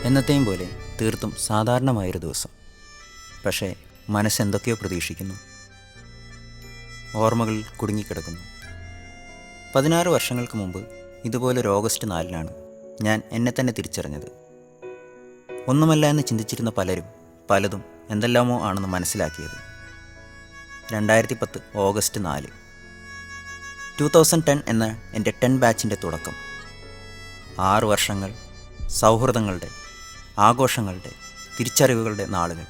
എന്നത്തെയും പോലെ തീർത്തും സാധാരണമായൊരു ദിവസം. പക്ഷേ മനസ്സെന്തൊക്കെയോ പ്രതീക്ഷിക്കുന്നു. ഓർമ്മകളിൽ കുടുങ്ങിക്കിടക്കുന്നു. 16 വർഷങ്ങൾക്ക് മുമ്പ് ഇതുപോലൊരു ഓഗസ്റ്റ് 4-നാണ് ഞാൻ എന്നെ തന്നെ തിരിച്ചറിഞ്ഞത്. ഒന്നുമല്ല എന്ന് ചിന്തിച്ചിരുന്ന പലരും പലതും എന്തെല്ലാമോ ആണെന്ന് മനസ്സിലാക്കിയത്. 2010 ഓഗസ്റ്റ് 4. 2010 എന്ന എൻ്റെ 10 ബാച്ചിൻ്റെ തുടക്കം. 6 വർഷങ്ങൾ, സൗഹൃദങ്ങളുടെ, ആഘോഷങ്ങളുടെ, തിരിച്ചറിവുകളുടെ നാളുകൾ.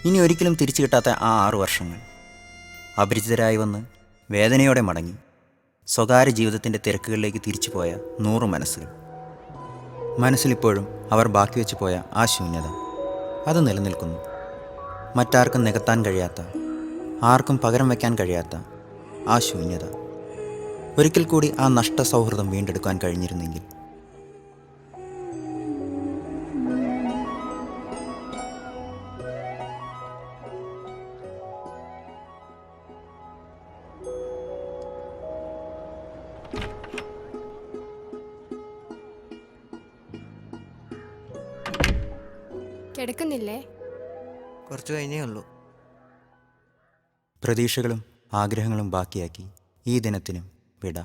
ഇനി ഒരിക്കലും തിരിച്ചു കിട്ടാത്ത ആ 6 വർഷങ്ങൾ. അപരിചിതരായി വന്ന് വേദനയോടെ മടങ്ങി സ്വകാര്യ ജീവിതത്തിൻ്റെ തിരക്കുകളിലേക്ക് തിരിച്ചുപോയ 100 മനസ്സുകൾ. മനസ്സിലിപ്പോഴും അവർ ബാക്കി വെച്ച് പോയ ആ ശൂന്യത, അത് നിലനിൽക്കുന്നു. മറ്റാർക്കും നികത്താൻ കഴിയാത്ത, ആർക്കും പകരം വയ്ക്കാൻ കഴിയാത്ത ആ ശൂന്യത. ഒരിക്കൽ കൂടി ആ നഷ്ട സൗഹൃദം വീണ്ടെടുക്കാൻ കഴിഞ്ഞിരുന്നെങ്കിൽ. കിടക്കുന്നില്ലേ? കുറച്ച് കഴിഞ്ഞേ ഉള്ളൂ. പ്രതീക്ഷകളും ആഗ്രഹങ്ങളും ബാക്കിയാക്കി ഈ ദിനത്തിനും വിട.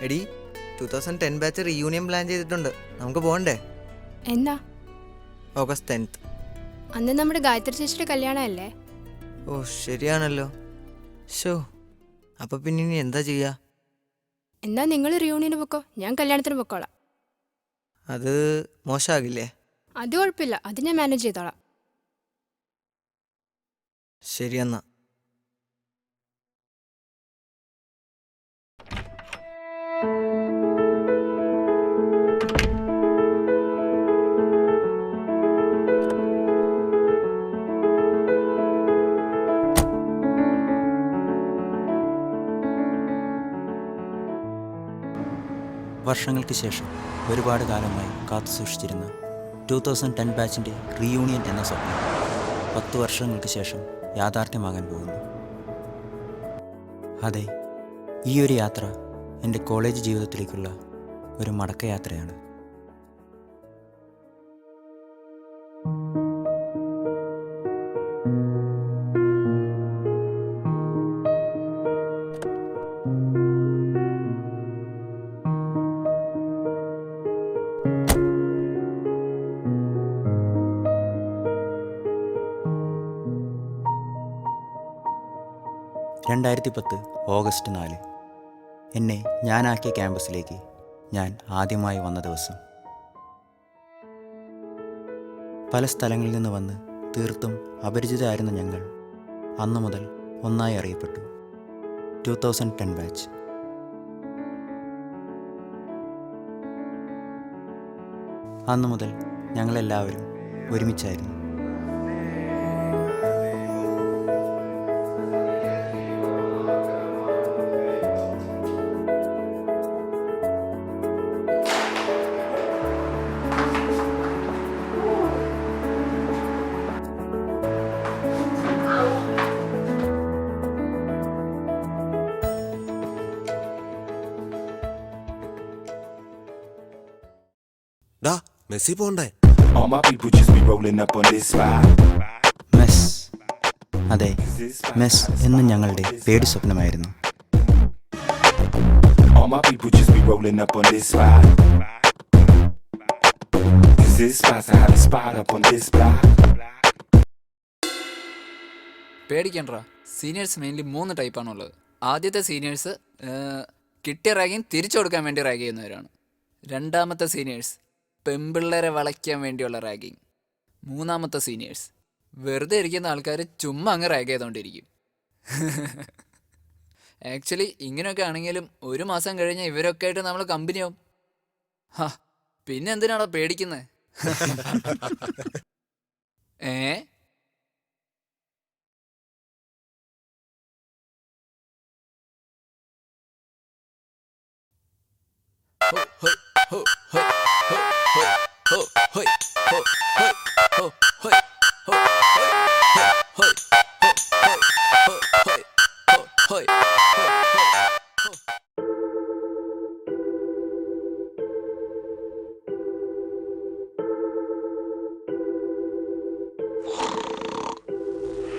എടി, 2010 ബാച്ച് റീയൂണിയൻ പ്ലാൻ ചെയ്തിട്ടുണ്ട്. നമുക്ക് പോകണ്ടേ? എന്നാ? ഓഗസ്റ്റ് 10. അന്ന് നമ്മുടെ ഗായത്രി ചേച്ചിയുടെ കല്യാണമല്ലേ? ഓ ശരിയാണല്ലോ. ഷോ, അപ്പൊ പിന്നെ ഇനി എന്താ ചെയ്യാ? എന്നാ നിങ്ങൾ റിയൂണിയന് പൊക്കോ, ഞാൻ കല്യാണത്തിന് പൊക്കോളാം. അത് മോശമാകില്ലേ? അത് കുഴപ്പമില്ല, അത് ഞാൻ മാനേജ് ചെയ്തോളാം. ശരി എന്നാ. വർഷങ്ങൾക്ക് ശേഷം ഒരുപാട് കാലമായി കാത്തുസൂക്ഷിച്ചിരുന്ന 2010 ബാച്ചിൻ്റെ റീയൂണിയൻ എന്ന സ്വപ്നം 10 വർഷങ്ങൾക്ക് ശേഷം യാഥാർത്ഥ്യമാകാൻ പോകുന്നു. അതെ, ഈ ഒരു യാത്ര എൻ്റെ കോളേജ് ജീവിതത്തിലേക്കുള്ള ഒരു മടക്കയാത്രയാണ്. ഓഗസ്റ്റ് 4 എന്നെ ഞാനാക്കിയ ക്യാമ്പസിലേക്ക് ഞാൻ ആദ്യമായി വന്ന ദിവസം. പല സ്ഥലങ്ങളിൽ നിന്ന് വന്ന് തീർത്തും അപരിചിതരായിരുന്ന ഞങ്ങൾ അന്നു മുതൽ ഒന്നായി അറിയപ്പെട്ടു. 2010 ബാച്ച്. അന്നു മുതൽ ഞങ്ങളെല്ലാവരും ഒരുമിച്ചായിരുന്നു. ഡാ മെസ്സി പോണ്ടേ? All my people just be rolling up on this spot. Mess. അതെ, മെസ് എന്നും ഞങ്ങളുടെ പേടി സ്വപ്നമായിരുന്നു. All my people just be rolling up on this spot. This spot's a hot spot up on this block. പേടിക്കണ്ട, seniors mainly 3 ടൈപ്പാണുള്ളത്. ആദ്യത്തെ seniors കിട്ടിയ ragging തിരിച്ചു കൊടുക്കാൻ വേണ്ടി റാഗ് ചെയ്യുന്നവരാണ്. രണ്ടാമത്തെ സീനിയേഴ്സ് പെമ്പിള്ളേരെ വളയ്ക്കാൻ വേണ്ടിയുള്ള റാഗിങ്. മൂന്നാമത്തെ സീനിയേഴ്സ് വെറുതെ ഇരിക്കുന്ന ആൾക്കാർ ചുമ്മാ അങ്ങ് റാഗ് ചെയ്തുകൊണ്ടിരിക്കും. ആക്ച്വലി ഇങ്ങനെയൊക്കെ ആണെങ്കിലും 1 മാസം കഴിഞ്ഞാൽ ഇവരൊക്കെ ആയിട്ട് നമ്മൾ കമ്പനിയാവും. ഹാ, പിന്നെ എന്തിനാണോ പേടിക്കുന്നത്? ഏ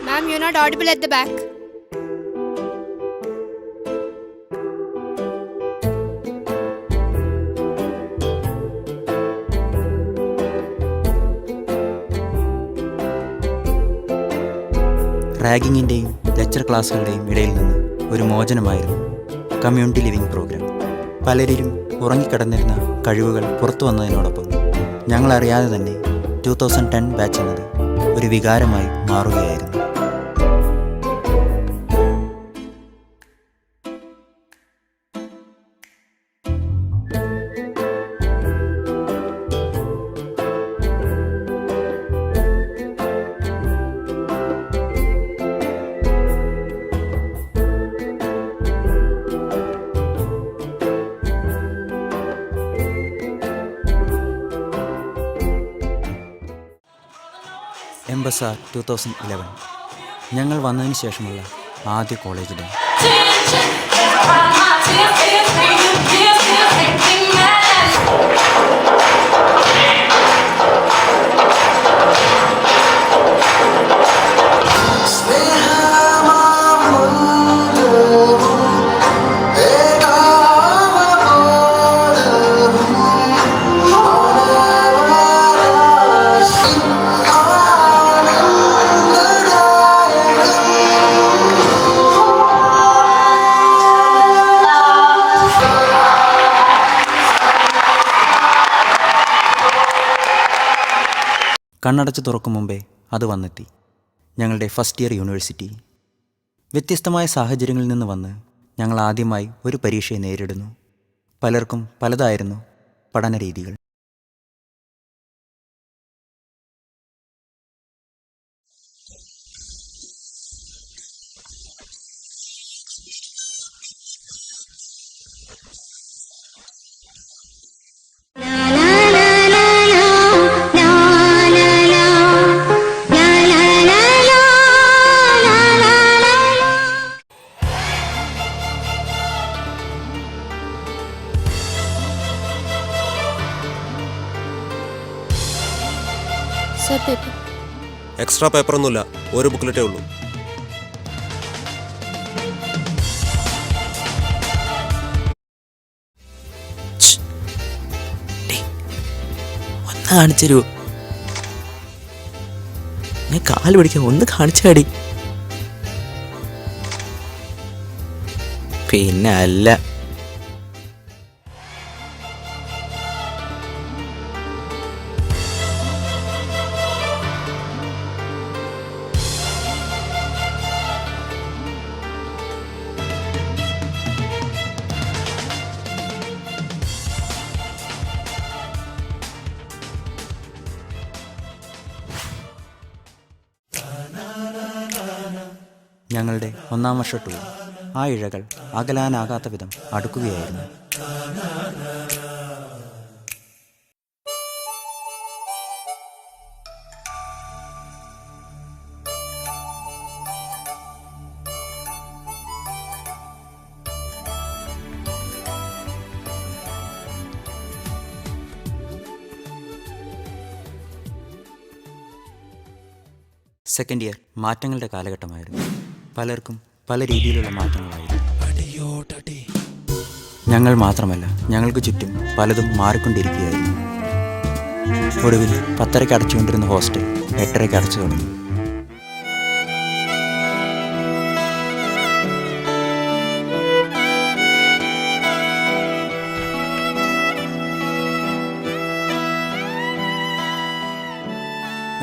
Ma'am, you're not audible at the back. റാഗിങ്ങിൻ്റെയും ലെക്ചർ ക്ലാസ്സുകളുടെയും ഇടയിൽ നിന്ന് ഒരു മോചനമായിരുന്നു കമ്മ്യൂണിറ്റി ലിവിംഗ് പ്രോഗ്രാം. പലരിലും ഉറങ്ങിക്കിടന്നിരുന്ന കഴിവുകൾ പുറത്തു വന്നതിനോടൊപ്പം ഞങ്ങളറിയാതെ തന്നെ 2010 ബാച്ച് എന്നത് ഒരു വികാരമായി മാറുകയായിരുന്നു. എംബസാർ 2011 ഞങ്ങൾ വന്നതിന് ശേഷമുള്ള ആദ്യ കോളേജ് ഡേ. കണ്ണടച്ച് തുറക്കും മുമ്പേ അത് വന്നെത്തി. ഞങ്ങളുടെ ഫസ്റ്റ് ഇയർ യൂണിവേഴ്സിറ്റി. വ്യത്യസ്തമായ സാഹചര്യങ്ങളിൽ നിന്ന് വന്ന് ഞങ്ങൾ ആദ്യമായി ഒരു പരീക്ഷയെ നേരിടുന്നു. പലർക്കും പലതായിരുന്നു പഠന രീതികൾ. la la la la la la la la la sir paper. Extra പേപ്പറൊന്നുമില്ല, ഒരു ബുക്ക്ലെറ്റേ ഉള്ളൂ. ഒന്ന് കാണിച്ചു തരുമോ? നീ കാല് പിടിക്കാം, ഒന്ന് കാണിച്ചാടി. പിന്നെ അല്ല, ഞങ്ങളുടെ 1-ാം വർഷ ടൂർ ആ ഇഴകൾ അകലാനാകാത്ത വിധം അടുക്കുകയായിരുന്നു. സെക്കൻഡ് ഇയർ മാറ്റങ്ങളുടെ കാലഘട്ടമായിരുന്നു. പലർക്കും പല രീതിയിലുള്ള മാറ്റങ്ങളായിരുന്നു. ഞങ്ങൾ മാത്രമല്ല, ഞങ്ങൾക്ക് ചുറ്റും പലതും മാറിക്കൊണ്ടിരിക്കുകയായിരുന്നു. ഒടുവിൽ 10:30 അടച്ചുകൊണ്ടിരുന്ന ഹോസ്റ്റൽ 8:30 അടച്ചു തുടങ്ങി.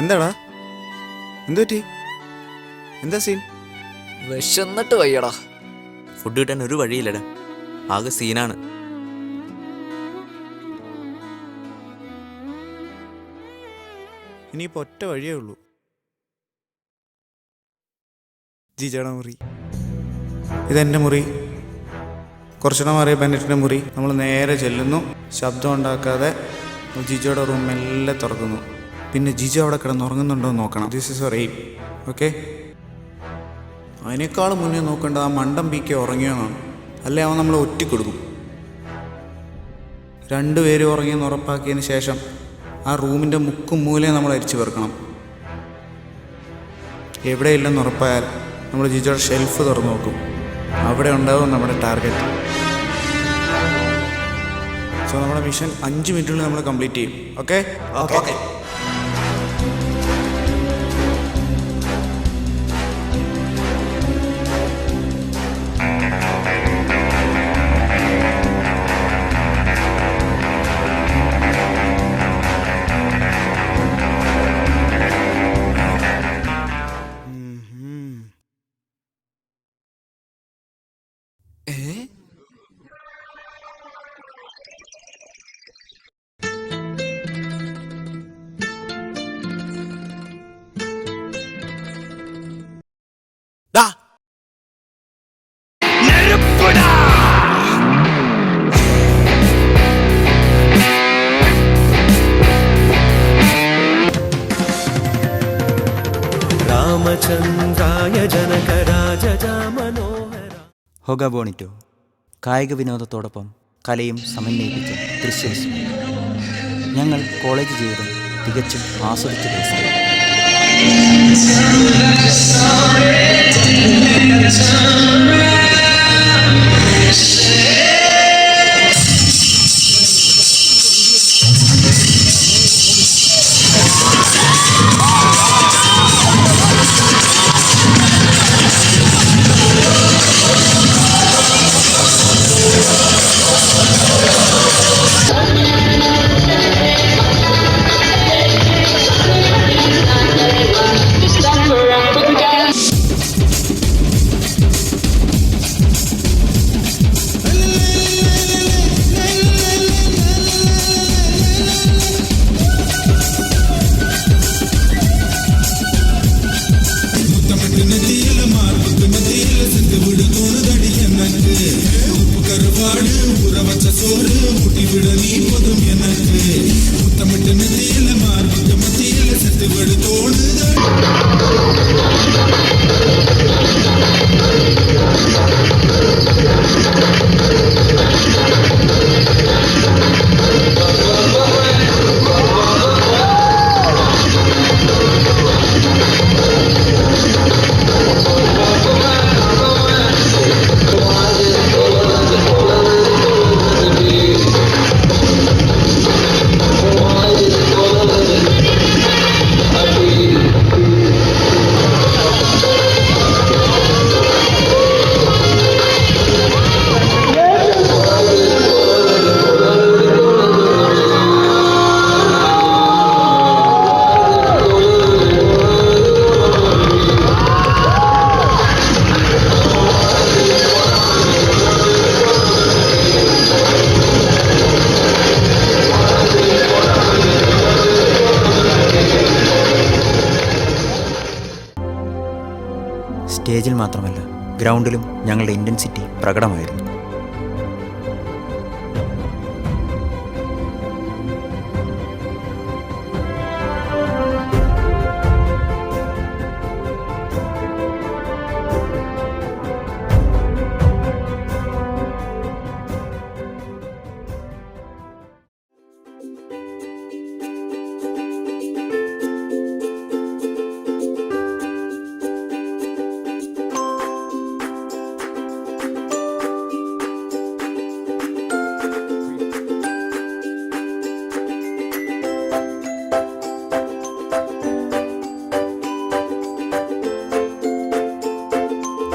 എന്താടാ, എന്തു പറ്റി? എന്താ സീൻ? വിശന്നിട്ട് വയ്യടാ. ഫുഡ് കിട്ടാൻ ഒരു വഴിയില്ലടാ, ആകെ സീനാണ്. ഇനിയിപ്പോൾ ഒറ്റ വഴിയേ ഉള്ളൂ. ജിജയുടെ മുറി, ഇതെൻ്റെ മുറി. കുറച്ചിടം മാറിയ ബെന്നറ്റിൻ്റെ മുറി. നമ്മൾ നേരെ ചെല്ലുന്നു, ശബ്ദം ഉണ്ടാക്കാതെ ജിജയുടെ റൂം മെല്ലെ തുറക്കുന്നു. പിന്നെ ജിജു അവിടെ കിടന്നുറങ്ങുന്നുണ്ടോ എന്ന് നോക്കണം. This is your aim, okay? അതിനേക്കാളും മുന്നേ നോക്കേണ്ടത് ആ മണ്ടം പീക്കെ ഉറങ്ങിയോന്നാണ്. അല്ലെ അവൻ നമ്മളെ ഒറ്റിക്കൊടുക്കും. 2 പേരും ഉറങ്ങിയെന്ന് ഉറപ്പാക്കിയതിന് ശേഷം ആ റൂമിൻ്റെ മുക്കും മൂലയും നമ്മൾ അരിച്ചു വെറുക്കണം. എവിടെയില്ലെന്ന് ഉറപ്പായാൽ നമ്മൾ ജിജോയുടെ ഷെൽഫ് തുറന്നു നോക്കും. അവിടെ ഉണ്ടാവും നമ്മുടെ ടാർഗറ്റ്. സോ നമ്മുടെ മിഷൻ 5 മിനിറ്റിനുള്ളിൽ നമ്മൾ കംപ്ലീറ്റ് ചെയ്യും. ഓക്കെ? ഓക്കെ. ഡാ, രാമചന്ദ്രായ ജനകരാജ മനോഹര. ഹൊഗ ബോണിറ്റോ കായിക വിനോദത്തോടൊപ്പം കലയും സമന്വയിപ്പിച്ച ദൃശ്യവിസ്മയം. ഞങ്ങൾ കോളേജ് ജീവിതം തികച്ചും ആസ്വദിച്ച ദിവസം. സ്റ്റേജിൽ മാത്രമല്ല ഗ്രൗണ്ടിലും ഞങ്ങളുടെ ഇൻറ്റൻസിറ്റി പ്രകടമായിരുന്നു.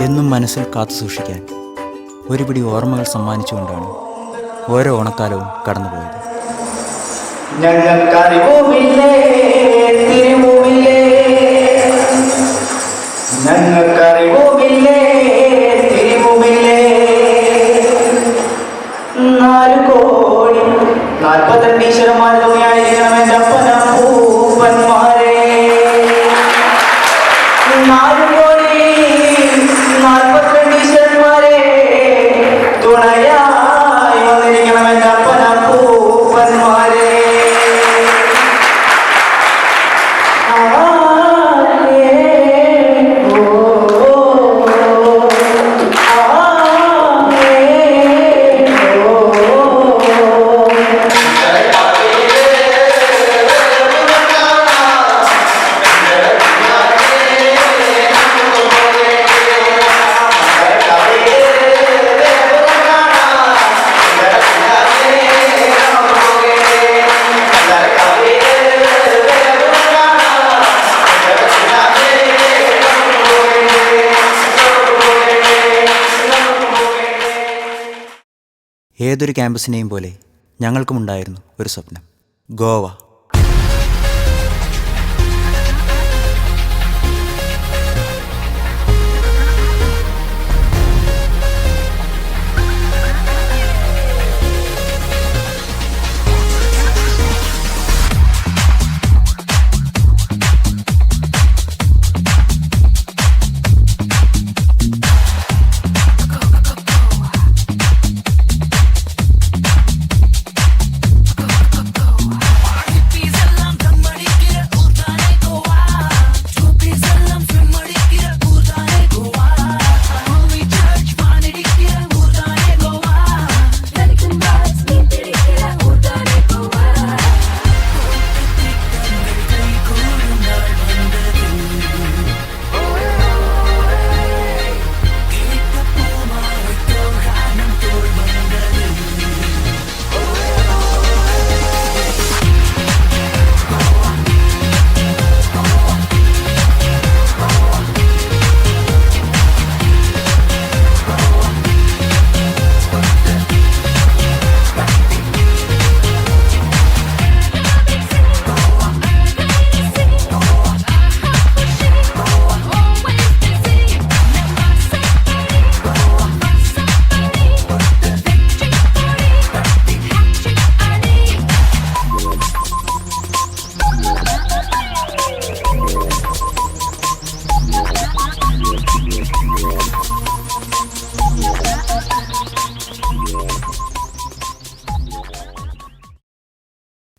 എന്നും മനസ്സിൽ കാത്തു സൂക്ഷിക്കാൻ ഒരുപിടി ഓർമ്മകൾ സമ്മാനിച്ചുകൊണ്ടാണ് ഓരോ ഓണക്കാലവും കടന്നുപോയത്. ഞങ്ങൾക്കറിവുമില്ലേ തിരുമുമില്ലേ, ഞങ്ങൾക്കറിവുമില്ലേ തിരുമുമില്ലേ, 4 കോടി 42 ഈശ്വരന്മാർ തുണിയായിരിക്കണം എൻ്റെ അപ്പന പൂപ്പന്മാരെ. 4 കോടി 42 ഈശ്വരന്മാരെ തുണയായി വന്നിരിക്കണം എൻ്റെ അപ്പന പൂപ്പന്മാരെ. ഏതൊരു ക്യാമ്പസിനെയും പോലെ ഞങ്ങൾക്കുമുണ്ടായിരുന്നു ഒരു സ്വപ്നം, ഗോവ.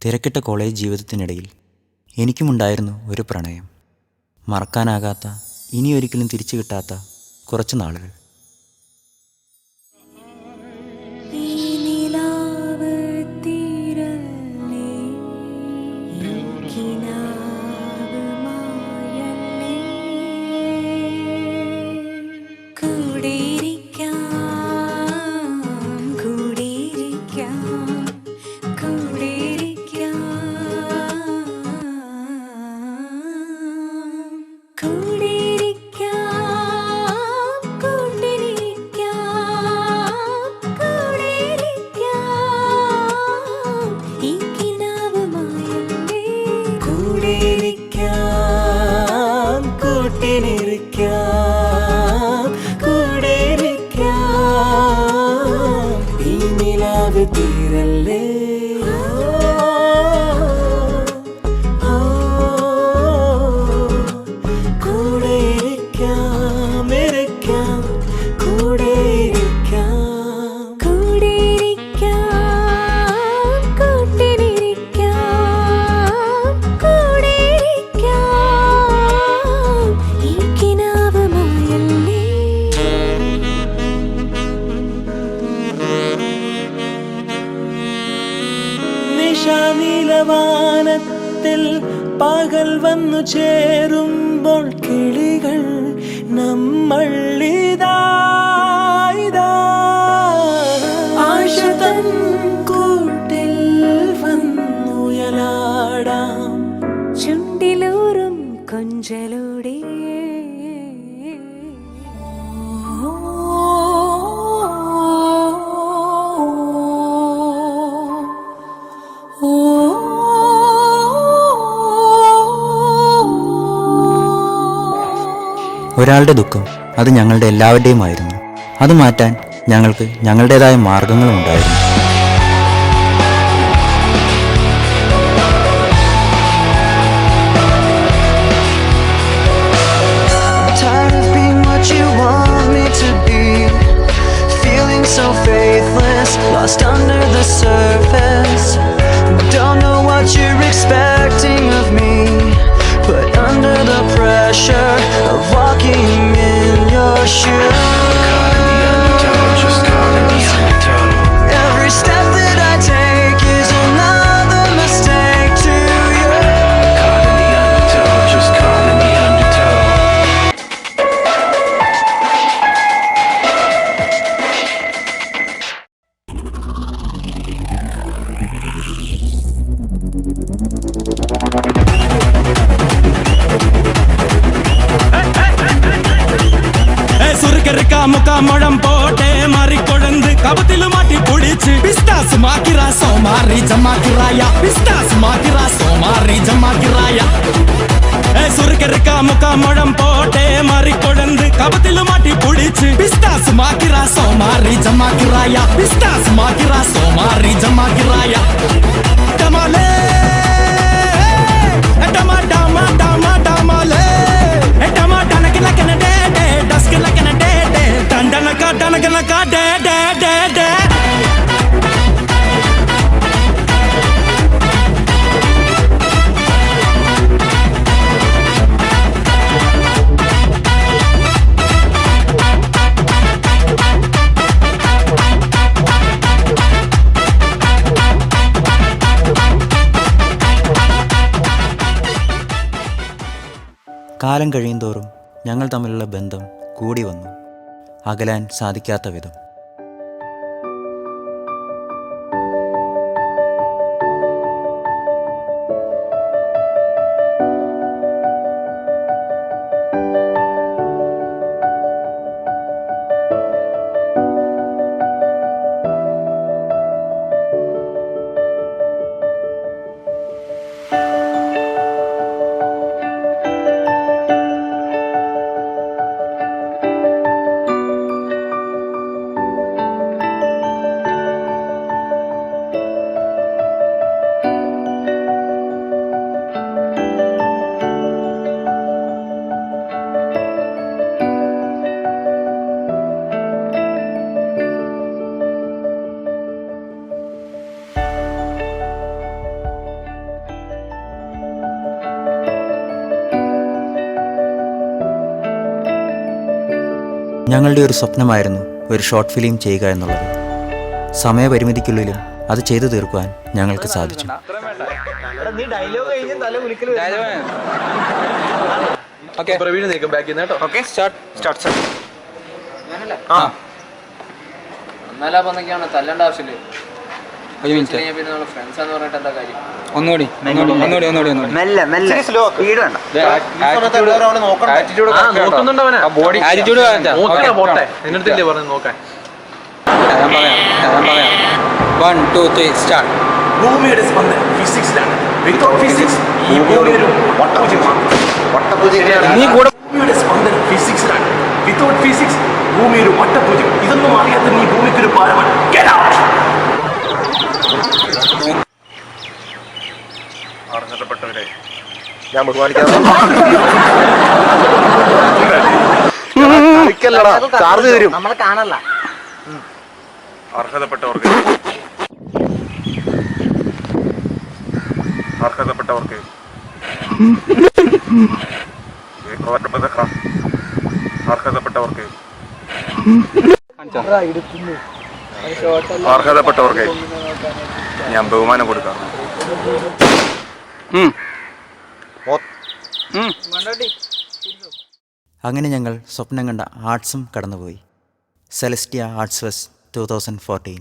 തിരക്കിട്ട കോളേജ് ജീവിതത്തിനിടയിൽ എനിക്കുമുണ്ടായിരുന്നു ഒരു പ്രണയം. മറക്കാനാകാത്ത, ഇനിയൊരിക്കലും തിരിച്ചു കിട്ടാത്ത കുറച്ച് നാളുകൾ. തീരല്ലേ കൂടെ ഇരിക്കാം നീലവാനത്തിൽ പകൽ വന്നു ചേരുമ്പോൾ കിളികൾ നമ്മൾ ആശ തൻ കൂട്ടിൽ വന്നുയലാടാം ചുണ്ടിലൂറും കൊഞ്ചലോടെ ഒരാളുടെ ദുഃഖം അത് ഞങ്ങളുടെ എല്ലാവരുടെയുമായിരുന്നു. അത് മാറ്റാൻ ഞങ്ങൾക്ക് ഞങ്ങളുടേതായ മാർഗങ്ങളും ഉണ്ടായിരുന്നു. Tired of being what you want me to be, feeling so faithless, lost under the surface. Don't know what you're expecting of me, but under the pressure of walking in your shoes, every step that I take is another mistake to you. മുഖം പോട്ടെ മറിക്കൊഴന്ത് കപത്തില് മാറ്റി പൊടിച്ച് പിസ്താസ് മാക്കിറ സോമാറി ജമാക്കിറായ പിസ്താസ് മാക്കിറ സോമാറി ജമാക്കിറായ സുറുക്കറുക്ക മുഖം പോട്ടെ മറിക്കൊഴന്ത് കപത്തില് മാറ്റി പൊടിച്ച് പിസ്താസ് മാക്കിറ സോമാറി ജമാക്കിറായ പിസ്താസ് മാക്കിറ സോമാറി ജമാക്കിറായ ടമാലേ ടമാ ടമാ ടമാ ടമാലേ ടമാ ടനക്കിലക്കന ഡേ ഡേ ഡസ്കിലക്കന ഡേ ഡേ ടണ്ടനക്ക ടനക്കനക്ക ഡേ ഡേ ഡേ ഡേ. കാലം കഴിയുന്തോറും ഞങ്ങൾ തമ്മിലുള്ള ബന്ധം കൂടി വന്നു, അകലാൻ സാധിക്കാത്ത വിധം. ഞങ്ങളുടെ ഒരു സ്വപ്നമായിരുന്നു ഒരു ഷോർട്ട് ഫിലിം ചെയ്യുക എന്നുള്ളത്. സമയപരിമിതിക്കുള്ളിലും അത് ചെയ്തു തീർക്കുവാൻ ഞങ്ങൾക്ക് സാധിച്ചു. തല്ലണ്ട ആവശ്യമില്ല. ഫ്രണ്ട്സാന്ന് പറഞ്ഞിട്ട് എന്താ കാര്യം? ഒന്നുകൂടി ഭൂമിയുടെ സ്പന്ദനം ഫിസിക്സിലാണ്. വിത്തൗട്ട് ഫിസിക്സ് ഈ ഭൂമി ഒരു വട്ടപുജമാണ്. ഭൂമിയുടെ സ്പന്ദനം ഫിസിക്സിലാണ്. വിത്തൗട്ട് ഫിസിക്സ് ഭൂമി ഒരു വട്ടപുജം. ഇതൊന്നും അറിയാത്ത നീ ഭൂമിക്കൊരു പാരമാണ്. അർഹതപ്പെട്ടവരെ ഞാൻ ബഹുമാനിക്കാം. ചാർജ് തരും. നമ്മൾ കാണല്ല. അർഹതപ്പെട്ടവർക്ക് അർഹതപ്പെട്ടവർക്ക് അർഹതപ്പെട്ടവർക്ക് അർഹതപ്പെട്ടവർക്ക് ഞാൻ ബഹുമാനം കൊടുക്കാം. അങ്ങനെ ഞങ്ങൾ സ്വപ്നം കണ്ട ആർട്സും കടന്നുപോയി. Celestia arts fest 2014.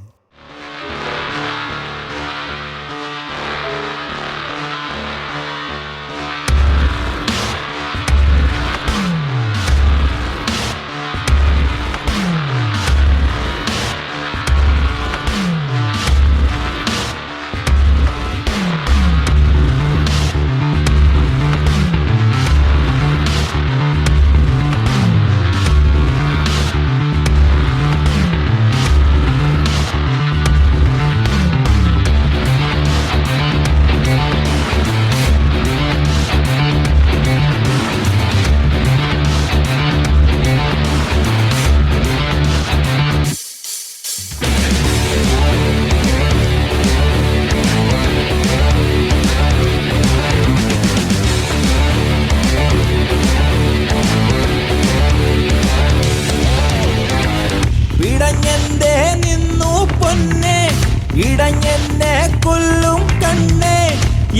ഇടഞ്ഞെന്നെ കൊല്ലും കണ്ണേ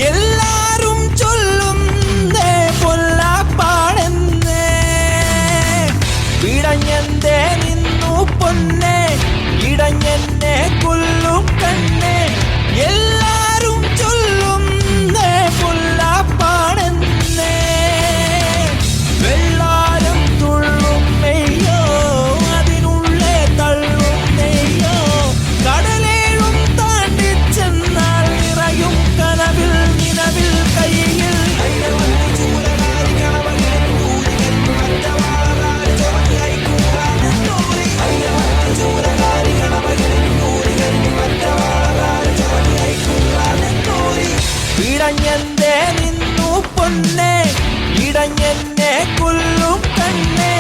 എല്ലാരും ചൊല്ലുന്നേ പൊല്ലാപ്പാടെന്നേ ഇടഞ്ഞെന്തേ നിന്നു പൊന്നേ ഇടഞ്ഞെന്നെ കൊല്ലും കണ്ണേ എല്ലാരും ചൊല്ലുന്നേ പൊല്ലാപ്പാടെന്നേ വെള്ളാരം തുള്ളും മെയ്യോ അതിനുള്ളേ തള്ളും നെയ്യോ കടലേഴും താണ്ടി ചെന്നാൽ നിറയും കനവിൽ നിലവിൽ കയ്യിൽ ഇടഞ്ഞെന്തേ നിന്നു പൊന്നേ ഇടഞ്ഞെന്നെ കൊല്ലും കണ്ണേ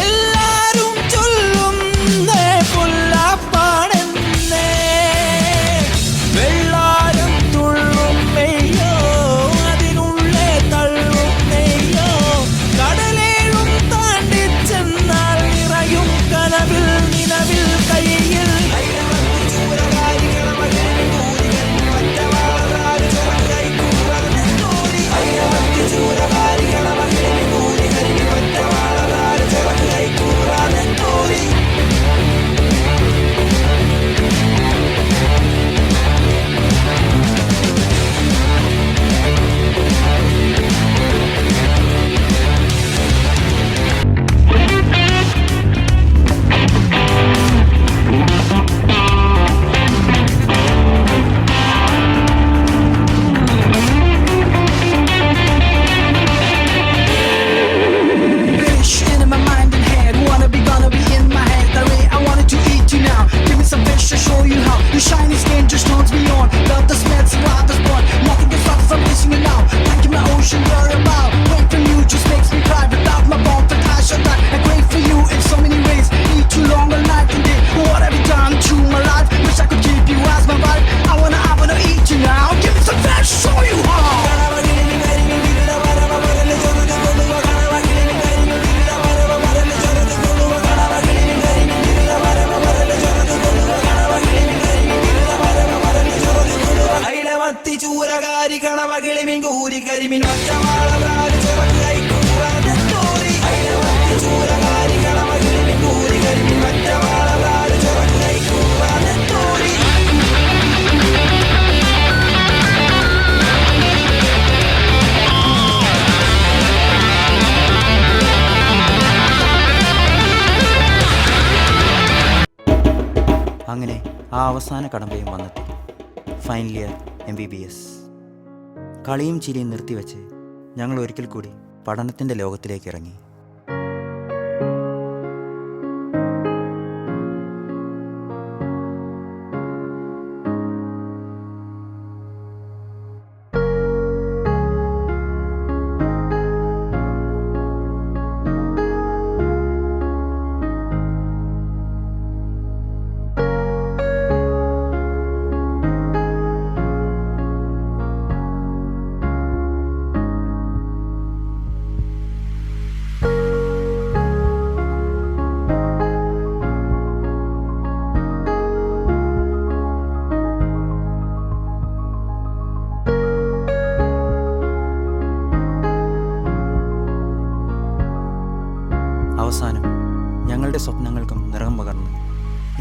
എല്ലാരും ചൊല്ലുന്നേ പൊല്ലാപ്പാടെന്നേ വെള്ളാരം തുള്ളും മെയ്യോ അതിനുള്ളേ തള്ളും നെയ്യോ കടലേഴും താണ്ടി ചെന്നാൽ നിറയും കനവിൽ നിലവിൽ കയ്യിൽ അങ്ങനെ ആ അവസാന കടമ്പയും വന്നെത്തി. Final year MBBS. കളിയും ചിരിയും നിർത്തിവെച്ച് ഞങ്ങൾ ഒരിക്കൽ കൂടി പഠനത്തിൻ്റെ ലോകത്തിലേക്ക് ഇറങ്ങി.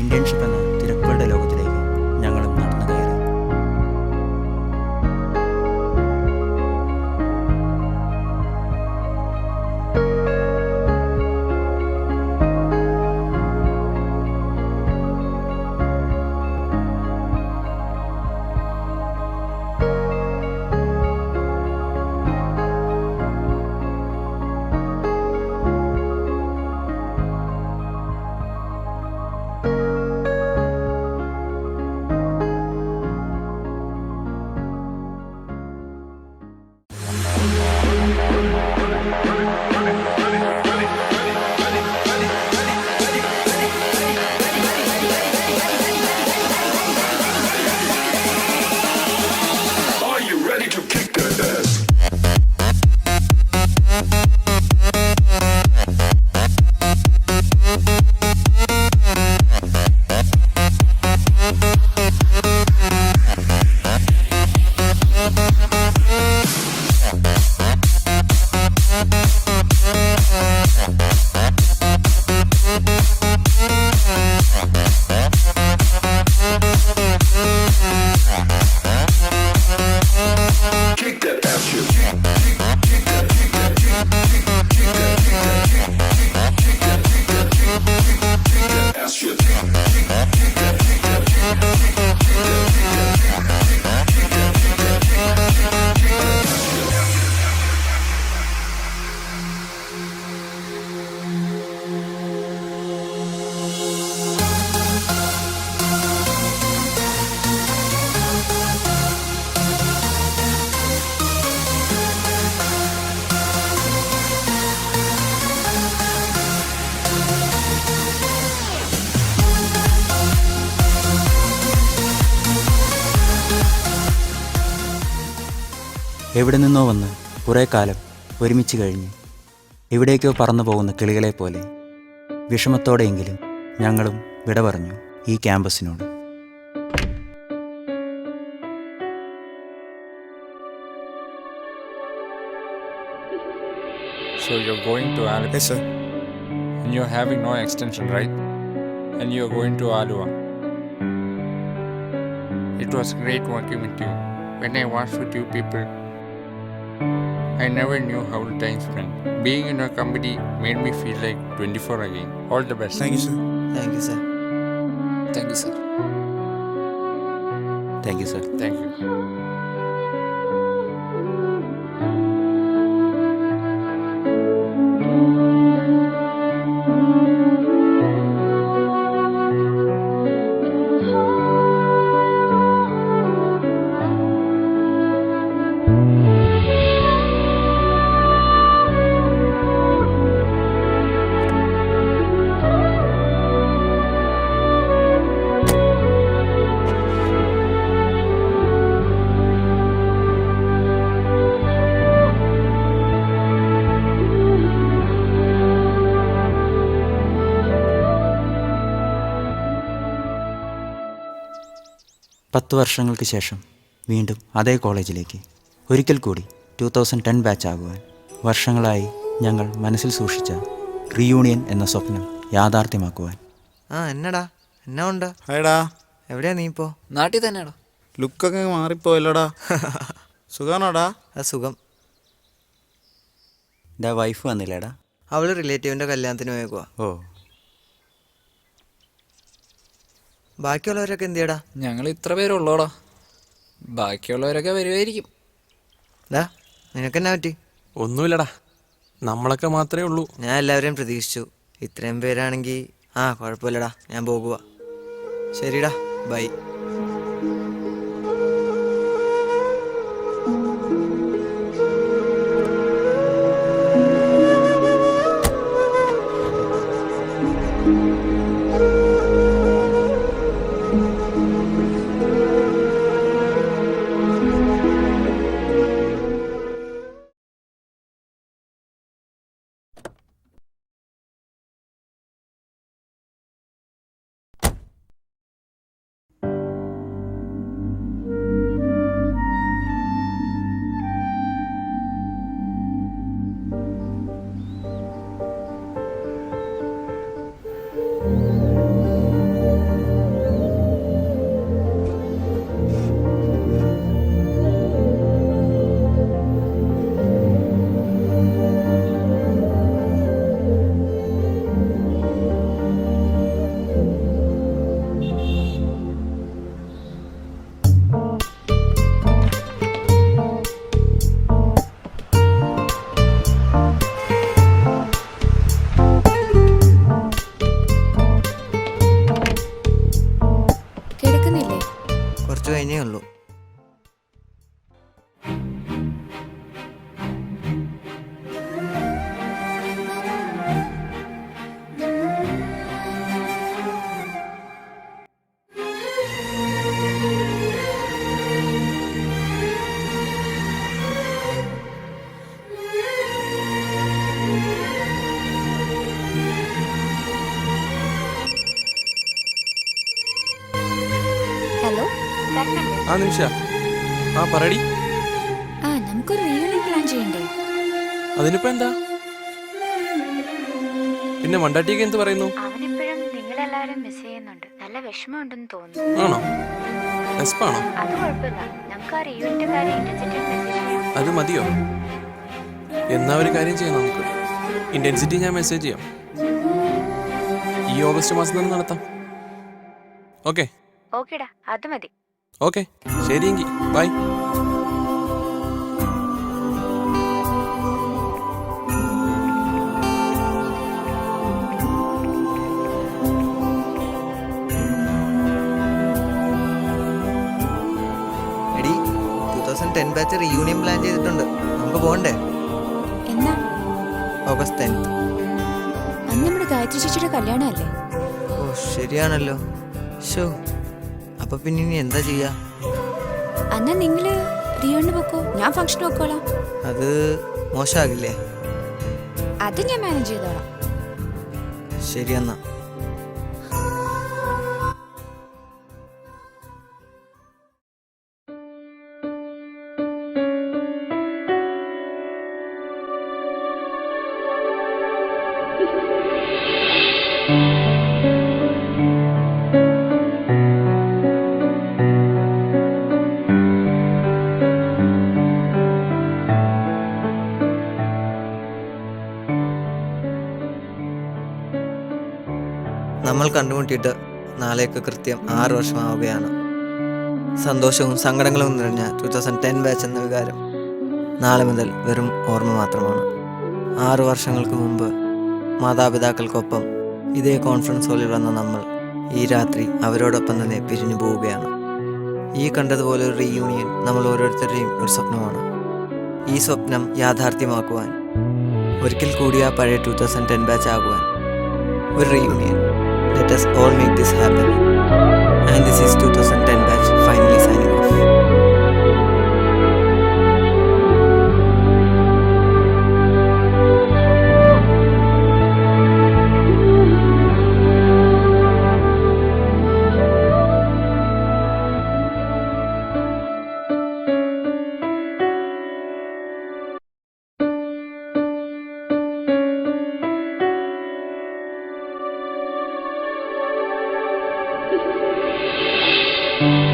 ഇന്റേൺഷിപ്പ് എന്ന തിരക്കുകളുടെ ലോകത്തിലേക്ക് ഞങ്ങളും നടന്നു കയറി. എവിടെ നിന്നോ വന്ന് കുറേ കാലം ഒരുമിച്ച് കഴിഞ്ഞ് എവിടേക്കോ പറന്നു പോകുന്ന കിളികളെ പോലെ വിഷമത്തോടെയെങ്കിലും ഞങ്ങളും വിട പറഞ്ഞു ഈ ക്യാമ്പസിനോട്. So you're going to Alua. Yes, sir. And you're having no extension, right? And you're going to Alua. It was great working with you. When I was with you people, I never knew how the time spent. Being in your company made me feel like 24 again. All the best. Thank you sir. Thank you sir. Thank you sir. Thank you sir. Thank you. പത്ത് വർഷങ്ങൾക്ക് ശേഷം വീണ്ടും അതേ കോളേജിലേക്ക് ഒരിക്കൽ കൂടി 2010 batch ആകുവാൻ വർഷങ്ങളായി ഞങ്ങൾ മനസ്സിൽ സൂക്ഷിച്ച റീയൂണിയൻ എന്ന സ്വപ്നം യാഥാർത്ഥ്യമാക്കുവാൻ. എന്നടാ എന്നാ ഉണ്ട്? ഹായടാ. എവിടെയാ നീ ഇപ്പോൾ? നാട്ടിൽ തന്നെയാണോ? ലുക്കൊക്കെ മാറിപ്പോയല്ലോടാ. സുഖാണോടാ? സുഖം. എൻ്റെ വൈഫ് വന്നില്ലേടാ? അവള് റിലേറ്റീവിൻ്റെ കല്യാണത്തിന് പോയേക്കുവാ. ഓ, ബാക്കിയുള്ളവരൊക്കെ എന്ത് ചെയ്യടാ? ഞങ്ങൾ ഇത്ര പേരുള്ളോടാ. ബാക്കിയുള്ളവരൊക്കെ വരുമായിരിക്കും. നിനക്കെന്നാ പറ്റി? ഒന്നുമില്ലടാ, നമ്മളൊക്കെ മാത്രമേ ഉള്ളൂ. ഞാൻ എല്ലാവരെയും പ്രതീക്ഷിച്ചു. ഇത്രയും പേരാണെങ്കിൽ കുഴപ്പമില്ലടാ, ഞാൻ പോകുക. ശരിടാ, ബൈ. കഴിഞ്ഞേ ഉള്ളൂ. ഹലോ. ആ നിമിഷ, ആ പറയടി. ആ നമുക്കൊരു റീയൂണിയൻ പ്ലാൻ ചെയ്യണ്ടേ? അതിനിപ്പോ എന്താ? പിന്നെ മണ്ടാട്ടിക്ക് എന്ത് പറയുന്നു? അവനിപ്പോഴും നിങ്ങളെല്ലാരും മിസ് ചെയ്യുന്നുണ്ട്. നല്ല വിഷമമുണ്ടെന്ന് തോന്നുന്നു. ആണോ? ഡെസ്പാണോ? അത് കുഴപ്പമില്ല. നമുക്ക് ആ റീയൂണിയന്റെ കാര്യം ഇന്റൻസിറ്റി മെസ്സേജ് ചെയ്യാം. അത് മതിയോ? എന്നാ ഒരു കാര്യം ചെയ്യാം, നമുക്ക് ഇന്റൻസിറ്റി ഞാൻ മെസ്സേജ് ചെയ്യാം. ഈ ഓഗസ്റ്റ് മാസം തന്നെ നടത്താം. ഓക്കെ? ഓക്കേടാ, അത് മതി. ഓക്കെ, ശരിയെങ്കിൽ ബൈ. എടി, 2010 ബാച്ച് റീയൂണിയൻ പ്ലാൻ ചെയ്തിട്ടുണ്ട്. നമുക്ക് പോകണ്ടേ? എന്നാ? August 10th. അന്ന് നമ്മുടെ ഗായത്രി ചേച്ചിയുടെ കല്യാണമല്ലേ? ഓ ശരിയാണല്ലോ. ഷോ, അപ്പൊ പിന്നെ ഇനി എന്താ ചെയ്യാ? അന്നാ നിങ്ങള് റീയൂണിയൻ വെക്കോ, ഞാൻ ഫംഗ്ഷൻ വെക്കോളാം. അത് മോശമാകില്ലേ? അത് ഞാൻ മാനേജ് ചെയ്തോളാം. ശരി എന്നാ. നമ്മൾ കണ്ടുമുട്ടിയിട്ട് നാളേക്ക് കൃത്യം 6 വർഷമാവുകയാണ്. സന്തോഷവും സങ്കടങ്ങളും നിറഞ്ഞ 2010 ബാച്ച് എന്ന വികാരം നാളെ മുതൽ വെറും ഓർമ്മ മാത്രമാണ്. 6 വർഷങ്ങൾക്ക് മുമ്പ് മാതാപിതാക്കൾക്കൊപ്പം ഇതേ കോൺഫറൻസ് ഹാളിൽ വന്ന നമ്മൾ ഈ രാത്രി അവരോടൊപ്പം തന്നെ പിരിഞ്ഞു പോവുകയാണ്. ഈ കണ്ടതുപോലെ ഒരു റീയൂണിയൻ നമ്മൾ ഓരോരുത്തരുടെയും ഒരു സ്വപ്നമാണ്. ഈ സ്വപ്നം യാഥാർത്ഥ്യമാക്കുവാൻ, ഒരിക്കൽ കൂടി ആ പഴയ 2010 ബാച്ച് ആകുവാൻ ഒരു reunion. Let us all make this happen. And this is 2010 batch finally signing off. Thank you.